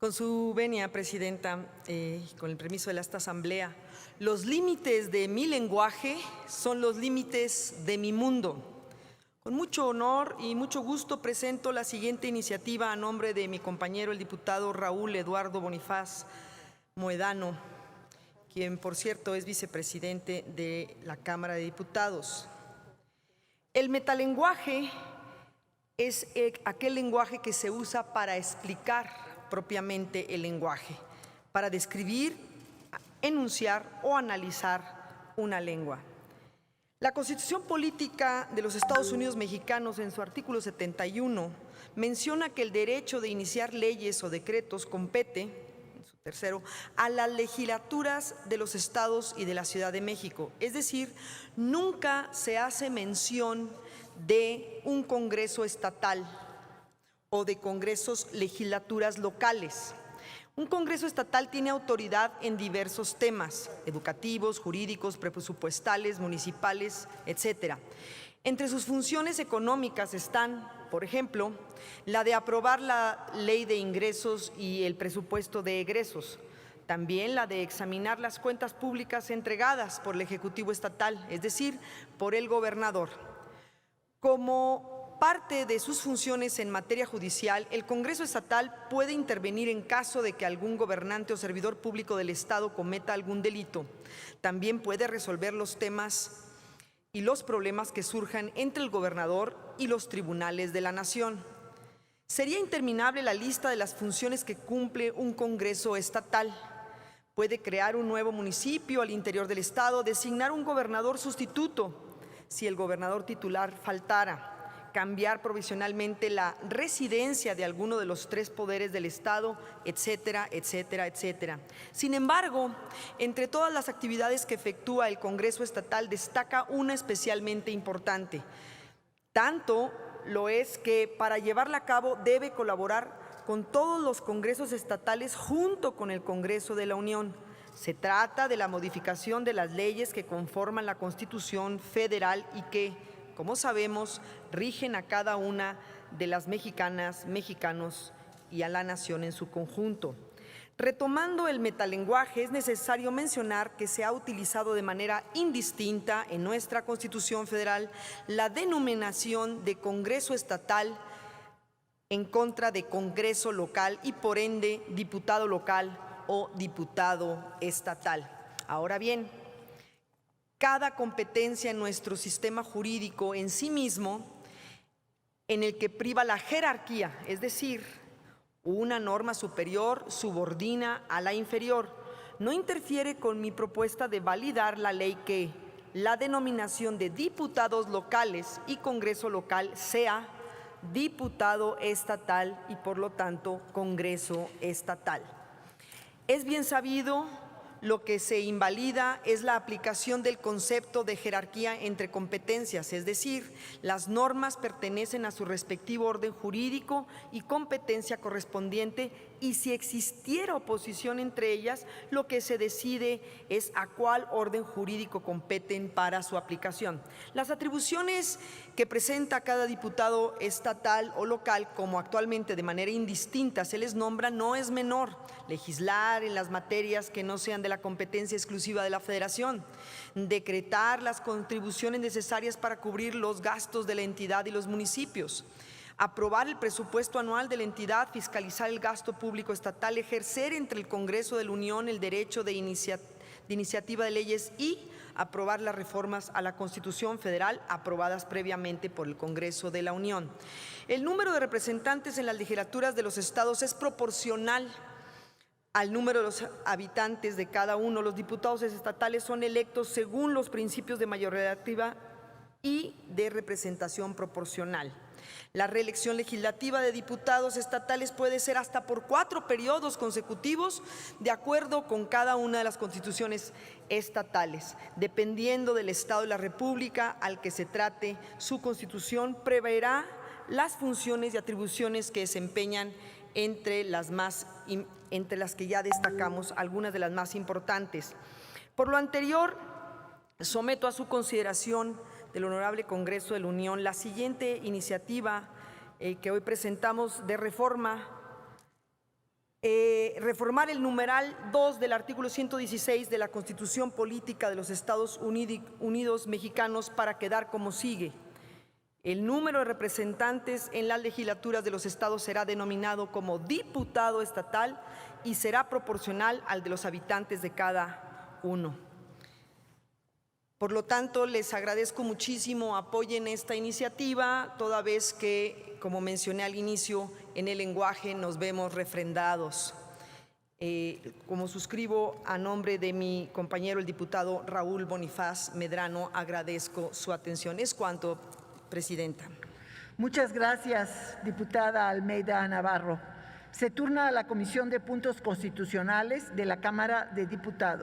Con su venia, Presidenta, con el permiso de esta Asamblea, los límites de mi lenguaje son los límites de mi mundo. Con mucho honor y mucho gusto presento la siguiente iniciativa a nombre de mi compañero, el diputado Raúl Eduardo Bonifaz Mohedano, quien, por cierto, es vicepresidente de la Cámara de Diputados. El metalenguaje es aquel lenguaje que se usa para explicar propiamente el lenguaje, para describir, enunciar o analizar una lengua. La Constitución Política de los Estados Unidos Mexicanos, en su artículo 71, menciona que el derecho de iniciar leyes o decretos compete, en su tercero, a las legislaturas de los estados y de la Ciudad de México. Es decir, nunca se hace mención de un Congreso estatal o de congresos legislaturas locales. Un Congreso estatal tiene autoridad en diversos temas, educativos, jurídicos, presupuestales, municipales, etcétera. Entre sus funciones económicas están, por ejemplo, la de aprobar la ley de ingresos y el presupuesto de egresos, también la de examinar las cuentas públicas entregadas por el Ejecutivo Estatal, es decir, por el gobernador. Como parte de sus funciones en materia judicial, el Congreso Estatal puede intervenir en caso de que algún gobernante o servidor público del Estado cometa algún delito. También puede resolver los temas y los problemas que surjan entre el gobernador y los tribunales de la nación. Sería interminable la lista de las funciones que cumple un Congreso estatal. Puede crear un nuevo municipio al interior del Estado, designar un gobernador sustituto si el gobernador titular faltara, cambiar provisionalmente la residencia de alguno de los tres poderes del Estado, etcétera, etcétera, etcétera. Sin embargo, entre todas las actividades que efectúa el Congreso Estatal destaca una especialmente importante. Tanto lo es que para llevarla a cabo debe colaborar con todos los congresos estatales junto con el Congreso de la Unión. Se trata de la modificación de las leyes que conforman la Constitución Federal y que, como sabemos, rigen a cada una de las mexicanas, mexicanos y a la nación en su conjunto. Retomando el metalenguaje, es necesario mencionar que se ha utilizado de manera indistinta en nuestra Constitución Federal la denominación de Congreso Estatal en contra de Congreso Local y, por ende, diputado local o diputado estatal. Ahora bien, cada competencia en nuestro sistema jurídico en sí mismo, en el que priva la jerarquía, es decir, una norma superior subordina a la inferior, no interfiere con mi propuesta de validar la ley que la denominación de diputados locales y Congreso local sea diputado estatal y, por lo tanto, Congreso estatal. Es bien sabido, lo que se invalida es la aplicación del concepto de jerarquía entre competencias, es decir, las normas pertenecen a su respectivo orden jurídico y competencia correspondiente, y si existiera oposición entre ellas, lo que se decide es a cuál orden jurídico competen para su aplicación. Las atribuciones que presenta cada diputado estatal o local, como actualmente de manera indistinta se les nombra, no es menor: legislar en las materias que no sean de la competencia exclusiva de la Federación, decretar las contribuciones necesarias para cubrir los gastos de la entidad y los municipios, aprobar el presupuesto anual de la entidad, fiscalizar el gasto público estatal, ejercer entre el Congreso de la Unión el derecho de iniciativa de leyes y aprobar las reformas a la Constitución Federal aprobadas previamente por el Congreso de la Unión. El número de representantes en las legislaturas de los estados es proporcional al número de los habitantes de cada uno. Los diputados estatales son electos según los principios de mayoría relativa y de representación proporcional. La reelección legislativa de diputados estatales puede ser hasta por 4 periodos consecutivos, de acuerdo con cada una de las constituciones estatales. Dependiendo del Estado de la República al que se trate, su Constitución preverá las funciones y atribuciones que desempeñan, entre las que ya destacamos algunas de las más importantes. Por lo anterior, someto a su consideración del Honorable Congreso de la Unión la siguiente iniciativa que hoy presentamos de reforma reformar el numeral 2 del artículo 116 de la Constitución Política de los Estados Unidos Mexicanos para quedar como sigue. El número de representantes en las legislaturas de los estados será denominado como diputado estatal y será proporcional al de los habitantes de cada uno. Por lo tanto, les agradezco muchísimo, apoyen esta iniciativa, toda vez que, como mencioné al inicio, en el lenguaje nos vemos refrendados. Como suscribo a nombre de mi compañero, el diputado Raúl Bonifaz Medrano, agradezco su atención. Es cuanto, Presidenta. Muchas gracias, diputada Almeida Navarro. Se turna a la Comisión de Puntos Constitucionales de la Cámara de Diputados.